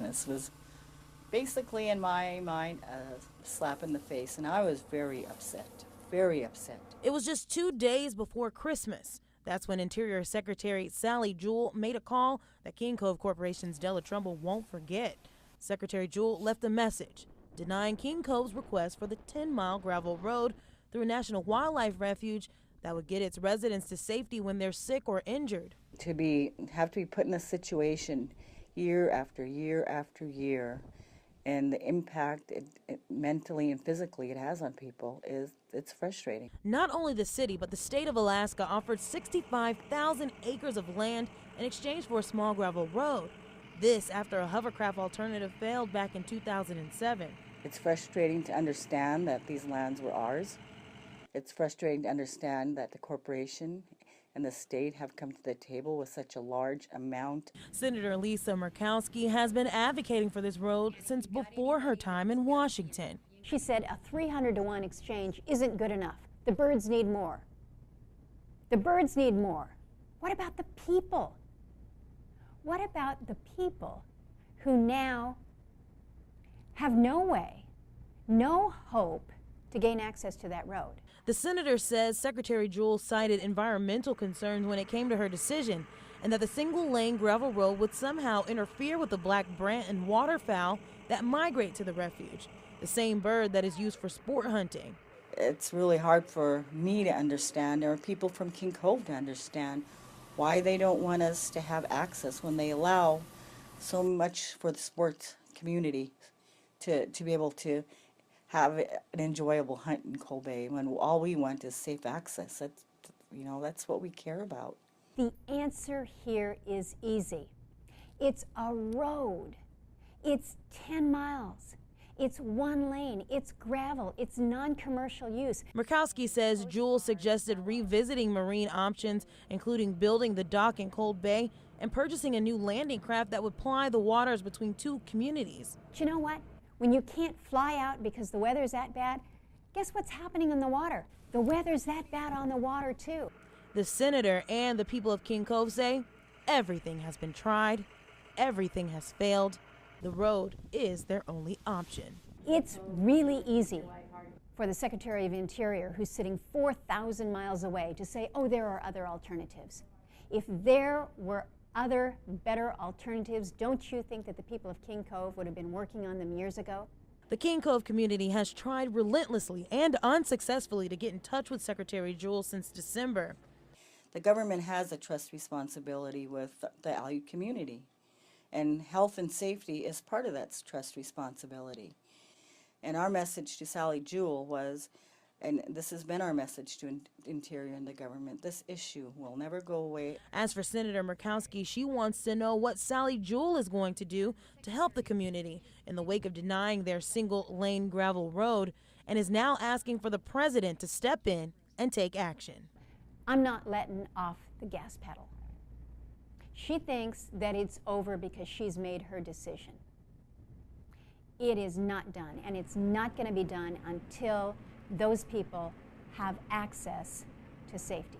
Christmas was basically, in my mind, a slap in the face, and I was very upset, very upset. It was just 2 days before Christmas. That's when Interior Secretary Sally Jewell made a call that King Cove Corporation's Della Trumbull won't forget. Secretary Jewell left a message denying King Cove's request for the 10-mile gravel road through a national wildlife refuge that would get its residents to safety when they're sick or injured. Have to be put in a situation year after year after year, and the impact mentally and physically it has on people it's frustrating. Not only the city, but the state of Alaska offered 65,000 acres of land in exchange for a small gravel road. This after a hovercraft alternative failed back in 2007. It's frustrating to understand that these lands were ours. It's frustrating to understand that the corporation and the state have come to the table with such a large amount. Senator Lisa Murkowski has been advocating for this road since before her time in Washington. She said a 300-to-1 exchange isn't good enough. The birds need more. The birds need more. What about the people? What about the people who now have no way, no hope to gain access to that road? The senator says Secretary Jewell cited environmental concerns when it came to her decision, and that the single-lane gravel road would somehow interfere with the black brant and waterfowl that migrate to the refuge, the same bird that is used for sport hunting. It's really hard for me to understand, or people from King Cove to understand, why they don't want us to have access when they allow so much for the sports community to be able to have an enjoyable hunt in Cold Bay when all we want is safe access. That's what we care about. The answer here is easy. It's a road. It's 10 miles. It's one lane. It's gravel. It's non-commercial use. Murkowski says Jewell suggested revisiting marine options, including building the dock in Cold Bay and purchasing a new landing craft that would ply the waters between two communities. But you know what? When you can't fly out because the weather's that bad, guess what's happening in the water? The weather's that bad on the water, too. The senator and the people of King Cove say everything has been tried, everything has failed. The road is their only option. It's really easy for the Secretary of Interior, who's sitting 4,000 miles away, to say, oh, there are other alternatives. If there were other better alternatives, don't you think that the people of King Cove would have been working on them years ago? The King Cove community has tried relentlessly and unsuccessfully to get in touch with Secretary Jewell since December. The government has a trust responsibility with the Aleut community, and health and safety is part of that trust responsibility. And our message to Sally Jewell was, and this has been our message to Interior and the government, this issue will never go away. As for Senator Murkowski, she wants to know what Sally Jewell is going to do to help the community in the wake of denying their single-lane gravel road, and is now asking for the president to step in and take action. I'm not letting off the gas pedal. She thinks that it's over because she's made her decision. It is not done, and it's not going to be done until those people have access to safety.